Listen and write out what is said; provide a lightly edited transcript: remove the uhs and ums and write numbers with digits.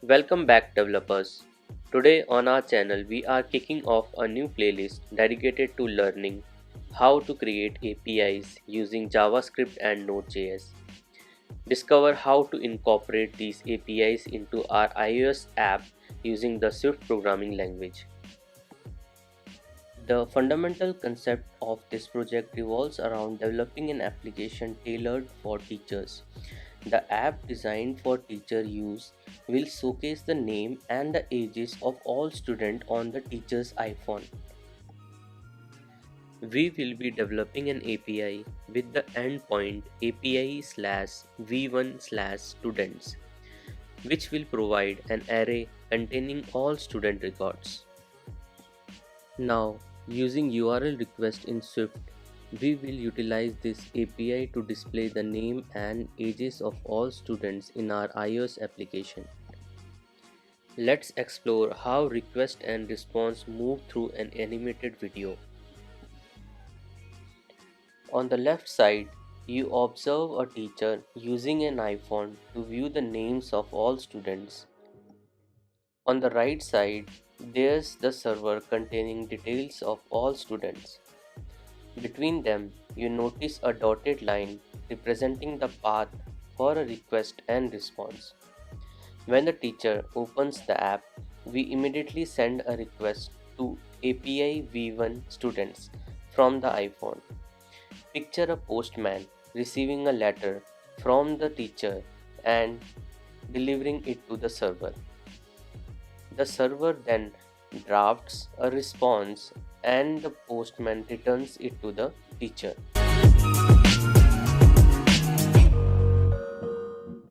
Welcome back, developers. Today on our channel, we are kicking off a new playlist dedicated to learning how to create APIs using JavaScript and Node.js. Discover how to incorporate these APIs into our iOS app using the Swift programming language. The fundamental concept of this project revolves around developing an application tailored for teachers. The app designed for teacher use will showcase the name and the ages of all students on the teacher's iPhone. We will be developing an API with the endpoint API/v1/students, which will provide an array containing all student records. Now, using URL request in Swift, we will utilize this API to display the name and ages of all students in our iOS application. Let's explore how request and response move through an animated video. On the left side, you observe a teacher using an iPhone to view the names of all students. On the right side, there's the server containing details of all students. Between them, you notice a dotted line representing the path for a request and response. When the teacher opens the app, we immediately send a request to API v1 students from the iPhone. Picture a postman receiving a letter from the teacher and delivering it to the server. The server then drafts a response and the postman returns it to the teacher.